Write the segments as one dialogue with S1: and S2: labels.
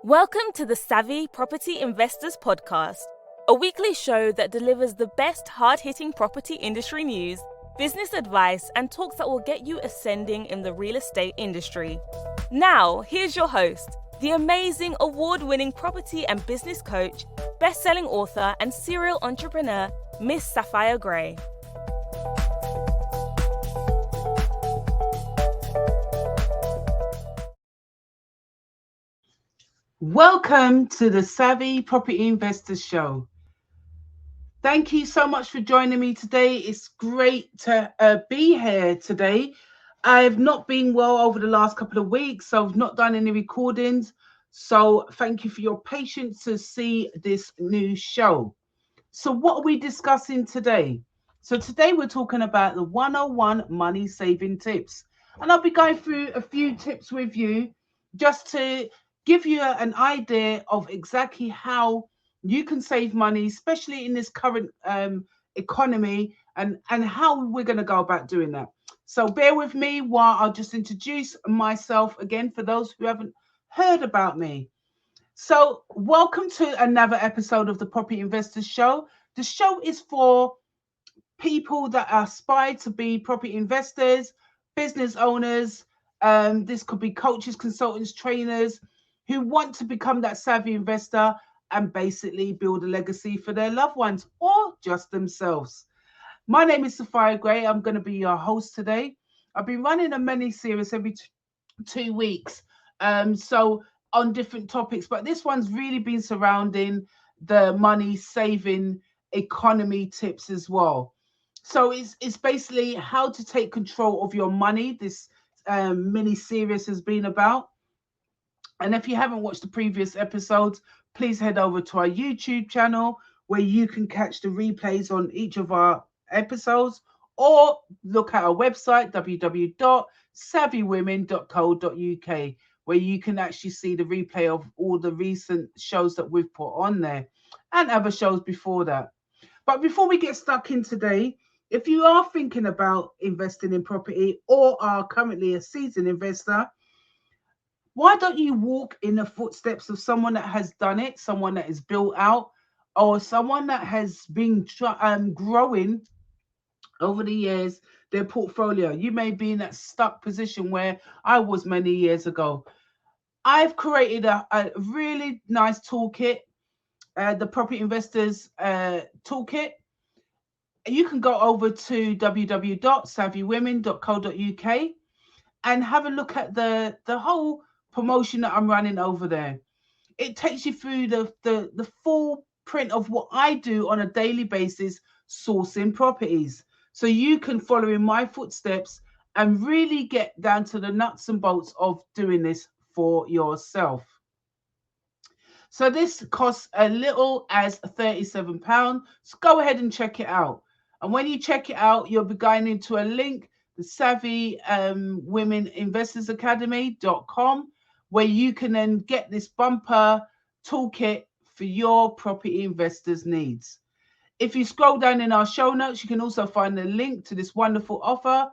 S1: Welcome to the Savvy Property Investors Podcast, a weekly show that delivers the best hard-hitting property industry news, business advice, and talks that will get you ascending in the real estate industry. Now, here's your host, the amazing award-winning property and business coach, best-selling author, and serial entrepreneur, Miss Sapphire Gray.
S2: Welcome to the Savvy Property Investors Show. Thank you so much for joining me today. It's great to be here today. I've not been well over the last couple of weeks, so I've not done any recordings. So thank you for your patience to see this new show. So what are we discussing today? So today we're talking about the 101 money saving tips. And I'll be going through a few tips with you just to give you an idea of exactly how you can save money, especially in this current economy, and how we're going to go about doing that. So bear with me while I'll just introduce myself again for those who haven't heard about me. So welcome to another episode of the Property Investors Show. The show is for people that aspire to be property investors, business owners. This could be coaches, consultants, trainers who want to become that savvy investor and basically build a legacy for their loved ones or just themselves. My name is Sapphire Gray. I'm going to be your host today. I've been running a mini series every 2 weeks, so on different topics, but this one's really been surrounding the money saving economy tips as well. So it's basically how to take control of your money. This mini series has been about. And if you haven't watched the previous episodes, please head over to our YouTube channel where you can catch the replays on each of our episodes, or look at our website, www.savvywomen.co.uk, where you can actually see the replay of all the recent shows that we've put on there and other shows before that. But before we get stuck in today, if you are thinking about investing in property or are currently a seasoned investor, why don't you walk in the footsteps of someone that has done it, someone that is built out, or someone that has been growing over the years their portfolio? You may be in that stuck position where I was many years ago. I've created a really nice toolkit, the Property Investors Toolkit. You can go over to www.savvywomen.co.uk and have a look at the whole promotion that I'm running over there. It takes you through the full print of what I do on a daily basis, sourcing properties. So you can follow in my footsteps and really get down to the nuts and bolts of doing this for yourself. So this costs a little as £37. So go ahead and check it out. And when you check it out, you'll be going into a link, the Savvy Women Investors Academy.com, where you can then get this bumper toolkit for your property investors needs. If you scroll down in our show notes, you can also find the link to this wonderful offer.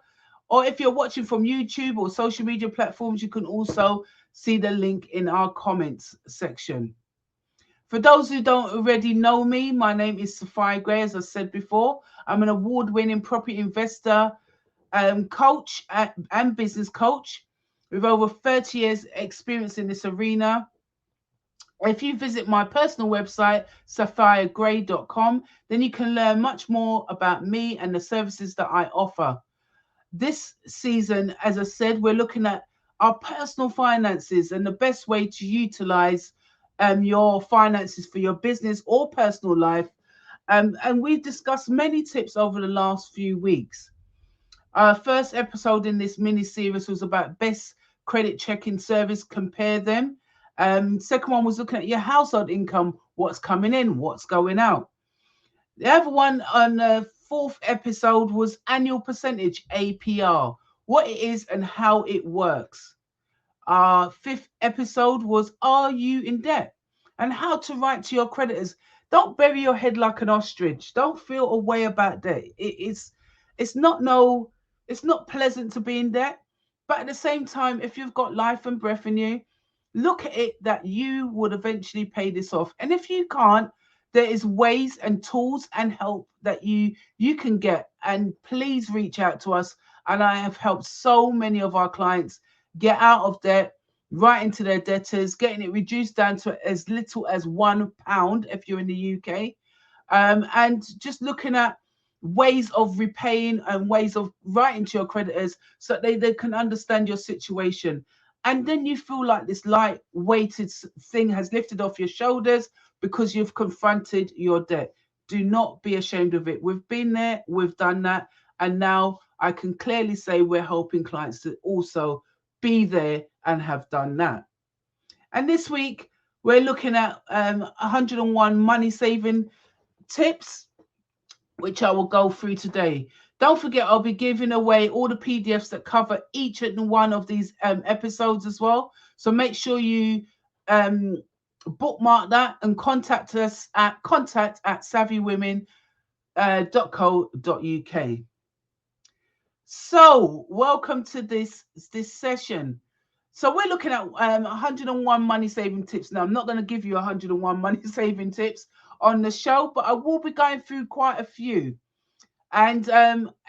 S2: Or if you're watching from YouTube or social media platforms, you can also see the link in our comments section. For those who don't already know me, my name is Sapphire Gray. As I said before, I'm an award-winning property investor, coach and business coach with over 30 years experience in this arena. If you visit my personal website, sapphiregray.com, then you can learn much more about me and the services that I offer. This season, as I said, we're looking at our personal finances and the best way to utilize your finances for your business or personal life. And we've discussed many tips over the last few weeks. Our first episode in this mini series was about best credit checking service, compare them. Second one was looking at your household income, what's coming in, what's going out. The other one on the fourth episode was annual percentage, APR, what it is and how it works. Our fifth episode was, are you in debt? And how to write to your creditors. Don't bury your head like an ostrich. Don't feel a way about debt. It's not pleasant to be in debt, but at the same time, if you've got life and breath in you, look at it that you would eventually pay this off. And if you can't, there is ways and tools and help that you can get. And please reach out to us. And I have helped so many of our clients get out of debt, right into their debtors, getting it reduced down to as little as £1 if you're in the UK. And just looking at ways of repaying and ways of writing to your creditors so that they can understand your situation. And then you feel like this light weighted thing has lifted off your shoulders because you've confronted your debt. Do not be ashamed of it. We've been there, we've done that. And now I can clearly say we're helping clients to also be there and have done that. And this week, we're looking at 101 money saving tips, which I will go through today. Don't forget, I'll be giving away all the PDFs that cover each and one of these episodes as well. So make sure you bookmark that and contact us at contact@savvywomen.co.uk. So welcome to this session. So we're looking at 101 money saving tips. Now, I'm not going to give you 101 money saving tips on the show, but I will be going through quite a few. And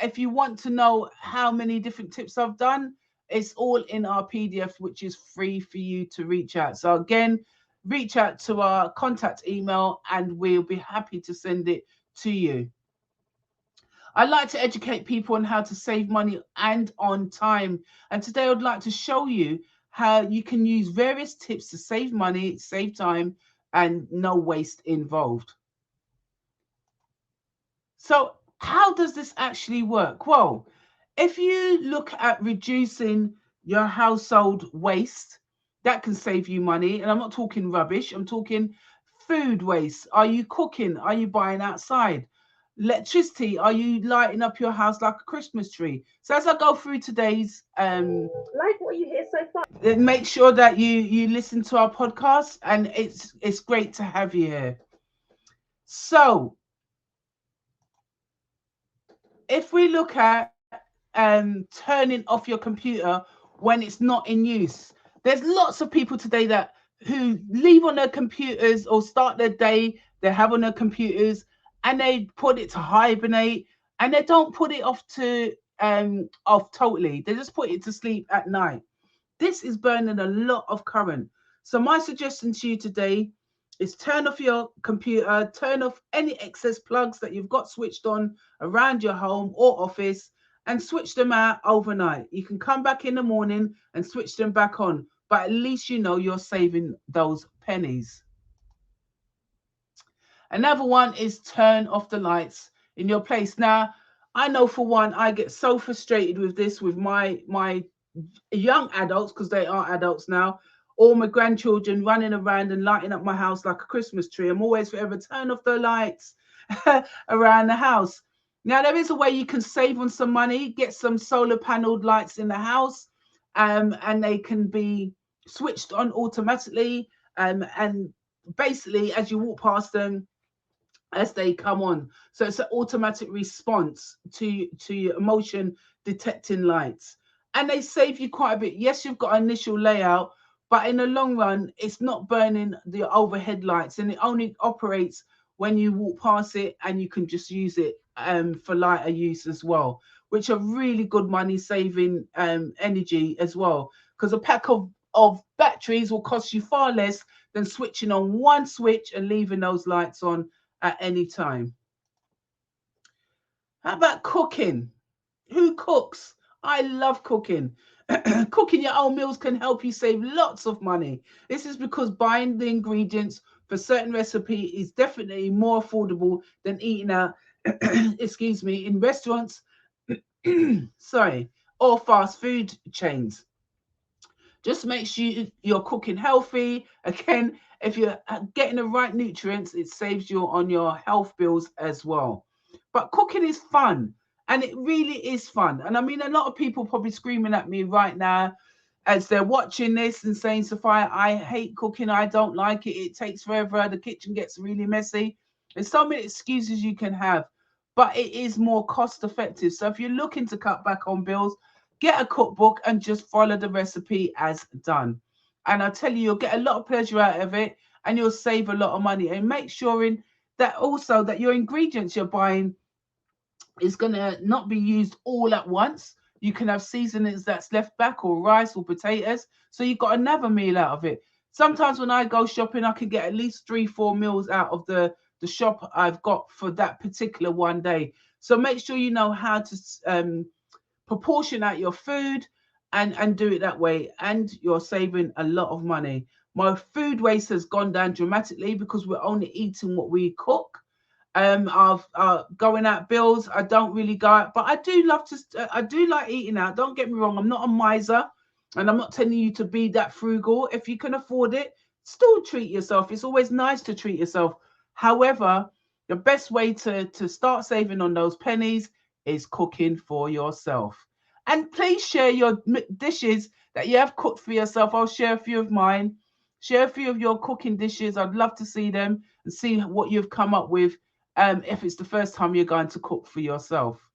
S2: if you want to know how many different tips I've done, it's all in our PDF, which is free for you to reach out. So again, reach out to our contact email and we'll be happy to send it to you. I like to educate people on how to save money and on time. And today I'd like to show you how you can use various tips to save money, save time, and no waste involved. So how does this actually work? Well, if you look at reducing your household waste, that can save you money. And I'm not talking rubbish. I'm talking food waste. Are you cooking? Are you buying outside? Electricity, are you lighting up your house like a Christmas tree? So as I go through today's
S3: like what you hear so far,
S2: make sure that you listen to our podcast, and it's great to have you here. So if we look at turning off your computer when it's not in use, there's lots of people today that who leave on their computers or start their day, they have on their computers and they put it to hibernate, and they don't put it off totally. They just put it to sleep at night. This is burning a lot of current. So my suggestion to you today is turn off your computer, turn off any excess plugs that you've got switched on around your home or office, and switch them out overnight. You can come back in the morning and switch them back on, but at least you know you're saving those pennies. Another one is turn off the lights in your place. Now, I know for one, I get so frustrated with this with my young adults, because they are adults now, all my grandchildren running around and lighting up my house like a Christmas tree. I'm always forever turn off the lights around the house. Now, there is a way you can save on some money, get some solar paneled lights in the house, and they can be switched on automatically. And basically, as you walk past them, as they come on. So it's an automatic response to your emotion detecting lights. And they save you quite a bit. Yes, you've got an initial layout, but in the long run, it's not burning the overhead lights, and it only operates when you walk past it, and you can just use it for lighter use as well, which are really good money saving energy as well, because a pack of batteries will cost you far less than switching on one switch and leaving those lights on at any time. How about cooking? Who cooks? I love cooking. Cooking your own meals can help you save lots of money. This is because buying the ingredients for certain recipe is definitely more affordable than eating out, excuse me, in restaurants, sorry, or fast food chains. Just make sure you're cooking healthy. Again, if you're getting the right nutrients, it saves you on your health bills as well. But cooking is fun, and it really is fun. And I mean, a lot of people probably screaming at me right now as they're watching this and saying, Sapphire, I hate cooking. I don't like it. It takes forever. The kitchen gets really messy. There's so many excuses you can have, but it is more cost effective. So if you're looking to cut back on bills, get a cookbook and just follow the recipe as done. And I tell you, you'll get a lot of pleasure out of it, and you'll save a lot of money. And make sure that also that your ingredients you're buying is going to not be used all at once. You can have seasonings that's left back, or rice or potatoes, so you've got another meal out of it. Sometimes when I go shopping, I can get at least 3-4 meals out of the shop I've got for that particular one day. So make sure you know how to proportion out your food and do it that way, and you're saving a lot of money. My food waste has gone down dramatically because we're only eating what we cook. Of going out bills, I don't really go out, but I do love to. I do like eating out. Don't get me wrong. I'm not a miser, and I'm not telling you to be that frugal. If you can afford it, still treat yourself. It's always nice to treat yourself. However, the best way to start saving on those pennies is cooking for yourself. And please share your dishes that you have cooked for yourself. I'll share a few of mine. Share a few of your cooking dishes. I'd love to see them and see what you've come up with. If it's the first time you're going to cook for yourself.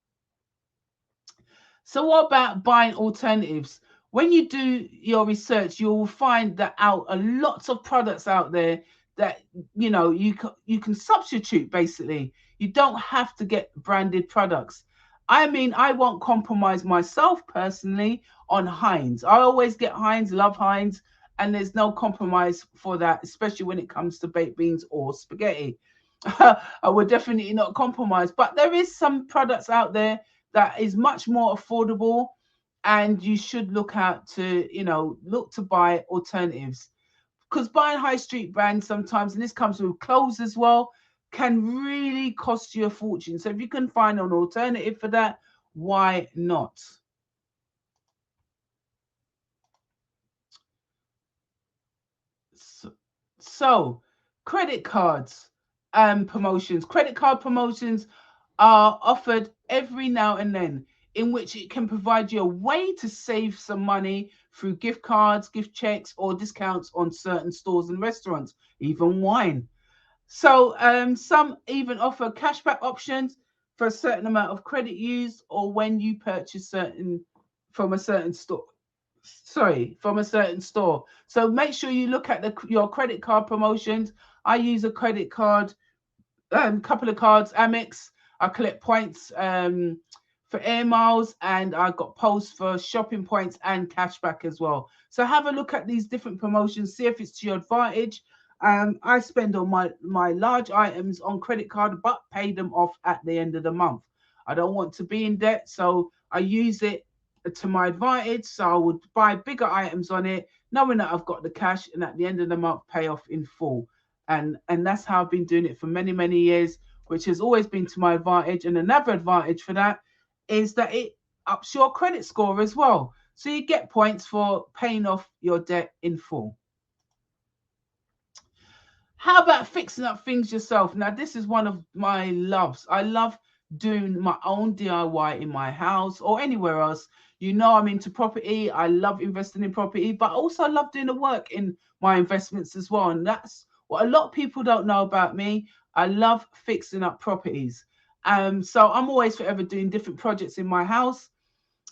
S2: So what about buying alternatives? When you do your research, you'll find that out a lots of products out there that you can substitute. Basically, you don't have to get branded products. I mean, I won't compromise myself personally on Heinz. I always get Heinz, love Heinz, and there's no compromise for that, especially when it comes to baked beans or spaghetti. I would definitely not compromise, but there is some products out there that is much more affordable, and you should look to buy alternatives, because buying high street brands sometimes, and this comes with clothes as well, can really cost you a fortune. So if you can find an alternative for that, why not? So credit cards. Promotions. Credit card promotions are offered every now and then, in which it can provide you a way to save some money through gift cards, gift checks, or discounts on certain stores and restaurants, even wine. So some even offer cashback options for a certain amount of credit used, or when you purchase from a certain store. From a certain store. So make sure you look at your credit card promotions. I use a credit card, couple of cards, Amex. I collect points for air miles, and I got posts for shopping points and cashback as well. So have a look at these different promotions, see if it's to your advantage. I spend on my large items on credit card, but pay them off at the end of the month. I don't want to be in debt, so I use it to my advantage. So I would buy bigger items on it, knowing that I've got the cash, and at the end of the month pay off in full. And that's how I've been doing it for many, many years, which has always been to my advantage. And another advantage for that is that it ups your credit score as well. So you get points for paying off your debt in full. How about fixing up things yourself? Now, this is one of my loves. I love doing my own DIY in my house or anywhere else. I'm into property. I love investing in property, but also I love doing the work in my investments as well. And that's what a lot of people don't know about me. I love fixing up properties. So I'm always forever doing different projects in my house.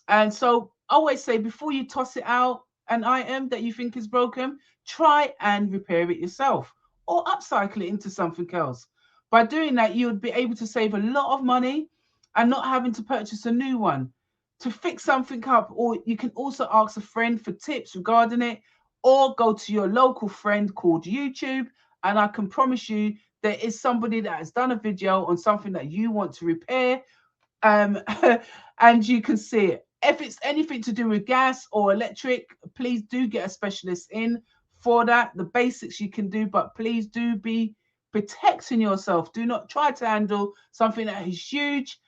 S2: And so I always say, before you toss it out, an item that you think is broken, try and repair it yourself or upcycle it into something else. By doing that, you would be able to save a lot of money and not having to purchase a new one to fix something up. Or you can also ask a friend for tips regarding it, or go to your local friend called YouTube, and I can promise you there is somebody that has done a video on something that you want to repair, and you can see it. If it's anything to do with gas or electric, please do get a specialist in for that. The basics you can do, but please do be protecting yourself. Do not try to handle something that is huge,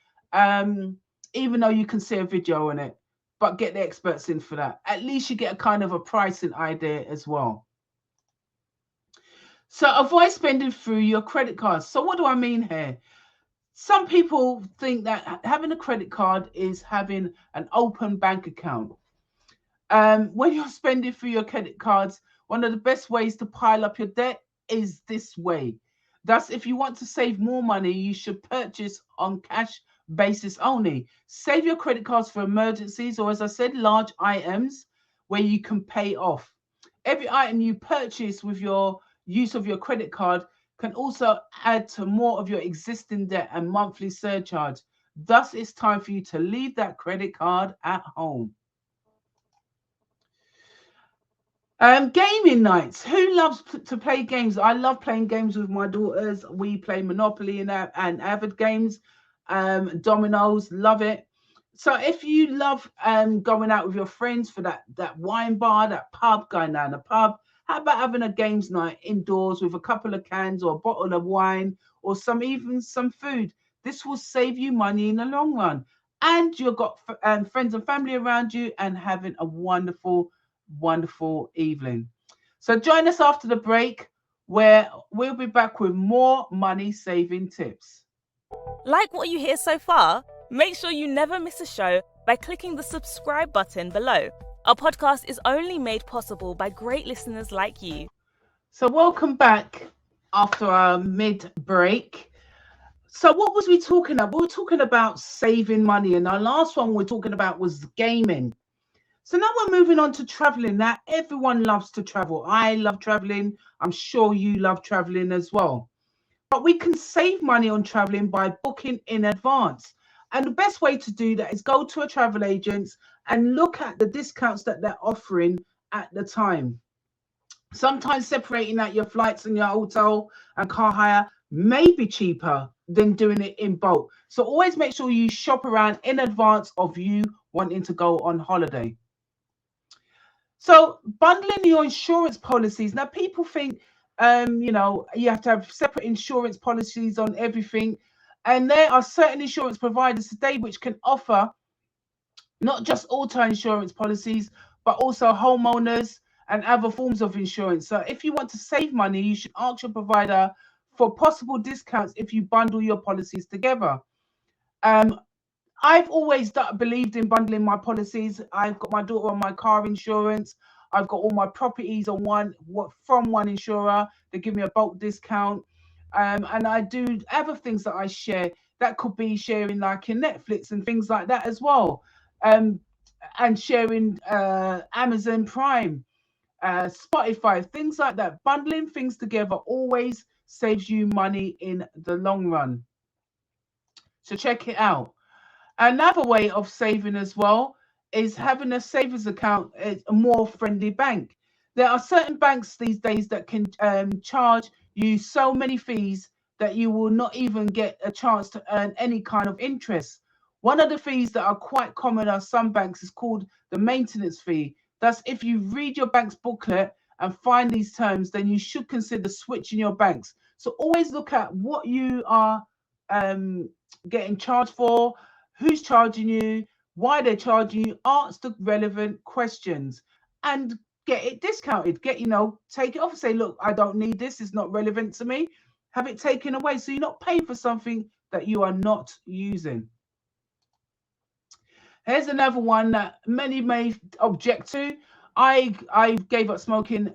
S2: even though you can see a video on it, but get the experts in for that. At least you get a kind of a pricing idea as well. So avoid spending through your credit cards. So what do I mean here? Some people think that having a credit card is having an open bank account. When you're spending through your credit cards, one of the best ways to pile up your debt is this way. Thus, if you want to save more money, you should purchase on cash basis only. Save your credit cards for emergencies, or as I said, large items where you can pay off. Every item you purchase with your use of your credit card can also add to more of your existing debt and monthly surcharge. Thus, it's time for you to leave that credit card at home. Gaming nights. Who loves to play games? I love playing games with my daughters. We play Monopoly and Avid games, dominoes. Love it. So if you love going out with your friends for that wine bar, that pub, going down the pub, how about having a games night indoors with a couple of cans or a bottle of wine or even some food? This will save you money in the long run, and you've got friends and family around you and having a wonderful evening. So join us after the break, where we'll be back with more money saving tips.
S1: Like what you hear so far? Make sure you never miss a show by clicking the subscribe button below. Our podcast is only made possible by great listeners like you.
S2: So welcome back after our mid-break. So what was we talking about? We were talking about saving money, and our last one we were talking about was gaming. So now we're moving on to traveling. Now, everyone loves to travel. I love traveling. I'm sure you love traveling as well. But we can save money on traveling by booking in advance. And the best way to do that is go to a travel agent and look at the discounts that they're offering at the time. Sometimes separating out your flights and your hotel and car hire may be cheaper than doing it in bulk. So always make sure you shop around in advance of you wanting to go on holiday. So bundling your insurance policies. Now, people think, you have to have separate insurance policies on everything. And there are certain insurance providers today which can offer not just auto insurance policies, but also homeowners and other forms of insurance. So if you want to save money, you should ask your provider for possible discounts if you bundle your policies together. I've always believed in bundling my policies. I've got my daughter on my car insurance. I've got all my properties on from one insurer. They give me a bulk discount. And I do other things that I share. That could be sharing like in Netflix and things like that as well. And sharing Amazon Prime, Spotify, things like that. Bundling things together always saves you money in the long run. So check it out. Another way of saving as well is having a savings account at a more friendly bank. There are certain banks these days that can charge you so many fees that you will not even get a chance to earn any kind of interest. One of the fees that are quite common on some banks is called the maintenance fee. Thus, if you read your bank's booklet and find these terms, then you should consider switching your banks. So always look at what you are getting charged for, who's charging you, why they're charging you. Ask the relevant questions and get it discounted. Take it off and say, look, I don't need this. It's not relevant to me. Have it taken away. So you're not paying for something that you are not using. Here's another one that many may object to. I gave up smoking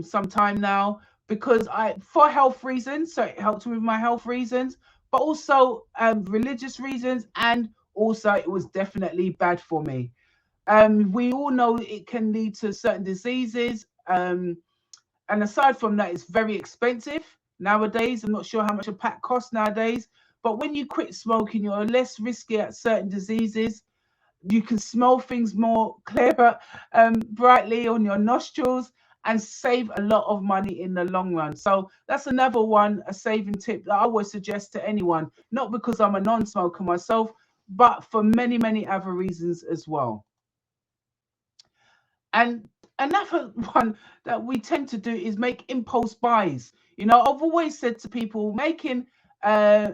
S2: some time now because for health reasons. So it helped with my health reasons, but also religious reasons, and also it was definitely bad for me. We all know it can lead to certain diseases. And aside from that, it's very expensive nowadays. I'm not sure how much a pack costs nowadays, but when you quit smoking, you're less risky at certain diseases. You can smell things more clearer, brightly on your nostrils, and save a lot of money in the long run. So that's another one, a saving tip that I would suggest to anyone, not because I'm a non-smoker myself, but for many, many other reasons as well. And another one that we tend to do is make impulse buys. I've always said to people, making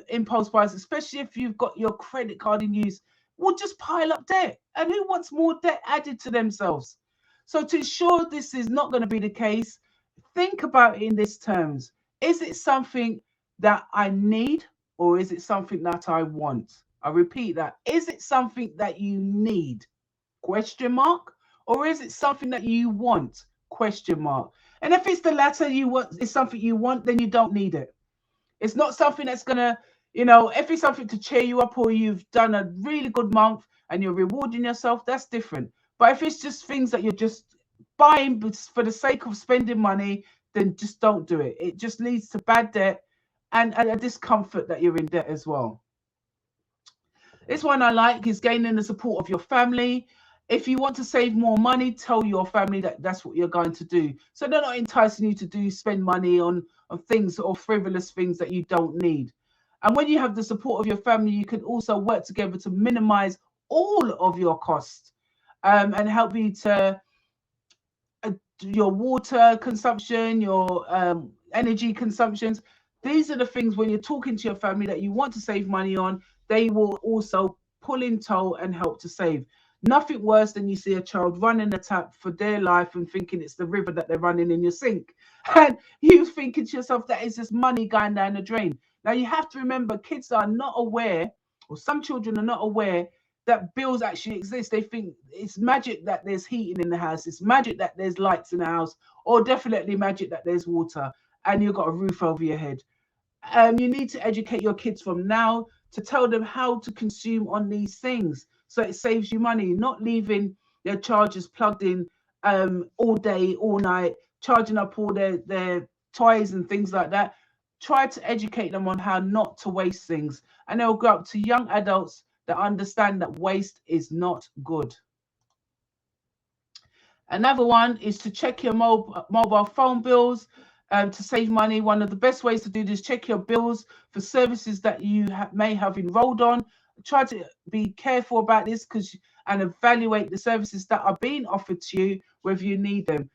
S2: impulse buys, especially if you've got your credit card in use, will just pile up debt. And who wants more debt added to themselves? So to ensure this is not going to be the case, think about it in these terms. Is it something that I need, or is it something that I want? I repeat that. Is it something that you need? Question mark. Or is it something that you want? Question mark. And if it's the latter, it's something you want, then you don't need it. It's not something that's going to, if it's something to cheer you up, or you've done a really good month and you're rewarding yourself, that's different. But if it's just things that you're just buying for the sake of spending money, then just don't do it. It just leads to bad debt and a discomfort that you're in debt as well. This one I like is gaining the support of your family. If you want to save more money, tell your family that that's what you're going to do. So they're not enticing you to spend money on things or frivolous things that you don't need. And when you have the support of your family, you can also work together to minimize all of your costs and help you to your water consumption, your energy consumptions. These are the things when you're talking to your family that you want to save money on, they will also pull in tow and help to save. Nothing worse than you see a child running a tap for their life and thinking it's the river that they're running in your sink. And you thinking to yourself that is just money going down the drain. Now you have to remember, kids are not aware, or some children are not aware, that bills actually exist. They think it's magic that there's heating in the house. It's magic that there's lights in the house, or definitely magic that there's water and you've got a roof over your head. You need to educate your kids from now to tell them how to consume on these things. So it saves you money, not leaving their chargers plugged in all day, all night, charging up all their toys and things like that. Try to educate them on how not to waste things. And they'll grow up to young adults that understand that waste is not good. Another one is to check your mobile phone bills to save money. One of the best ways to do this, check your bills for services that you may have enrolled on. Try to be careful about this and evaluate the services that are being offered to you, whether you need them.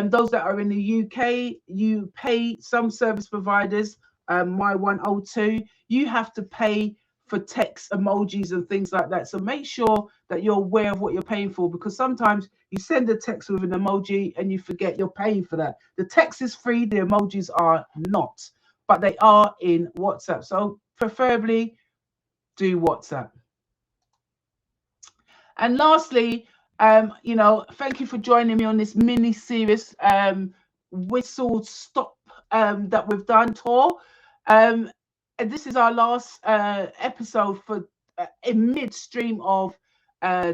S2: Those that are in the UK, you pay some service providers, My 102, you have to pay for text emojis and things like that. So make sure that you're aware of what you're paying for, because sometimes you send a text with an emoji and you forget you're paying for that. The text is free, the emojis are not, but they are in WhatsApp. So preferably do WhatsApp. And lastly, thank you for joining me on this mini series, whistle stop that we've done tour. And this is our last episode for in midstream of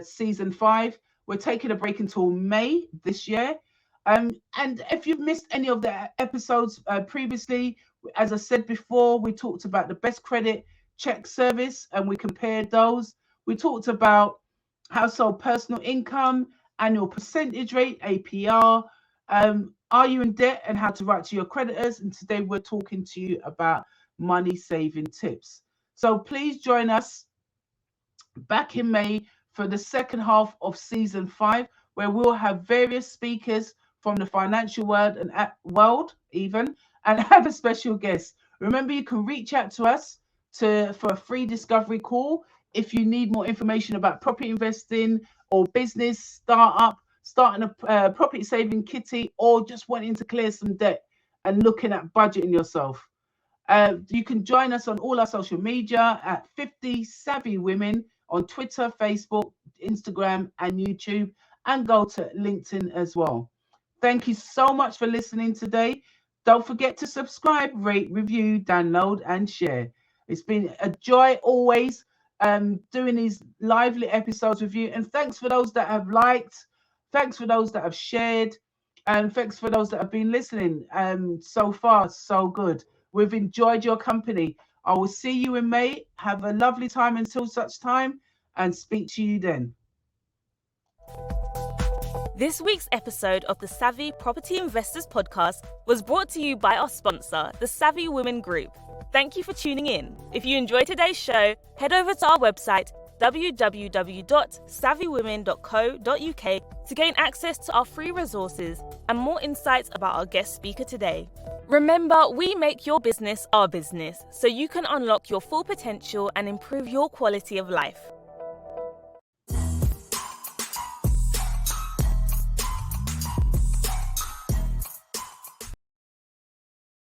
S2: season 5. We're taking a break until May this year. And if you've missed any of the episodes previously, as I said before, we talked about the best credit check service and we compared those. We talked about household personal income, annual percentage rate, APR, are you in debt and how to write to your creditors. And today we're talking to you about money saving tips. So please join us back in May for the second half of season 5, where we'll have various speakers from the financial world and and have a special guest. Remember, you can reach out to us for a free discovery call if you need more information about property investing or business starting a property saving kitty, or just wanting to clear some debt and looking at budgeting yourself. You can join us on all our social media at 50 Savvy Women on Twitter, Facebook, Instagram, and YouTube, and go to LinkedIn as well. Thank you so much for listening today. Don't forget to subscribe, rate, review, download, and share. It's been a joy always doing these lively episodes with you. And thanks for those that have liked. Thanks for those that have shared. And thanks for those that have been listening. So far, so good. We've enjoyed your company. I will see you in May. Have a lovely time until such time, and speak to you then.
S1: This week's episode of the Savvy Property Investors Podcast was brought to you by our sponsor, the Savvy Women Group. Thank you for tuning in. If you enjoyed today's show, head over to our website, www.savvywomen.co.uk, to gain access to our free resources and more insights about our guest speaker today. Remember, we make your business our business, so you can unlock your full potential and improve your quality of life.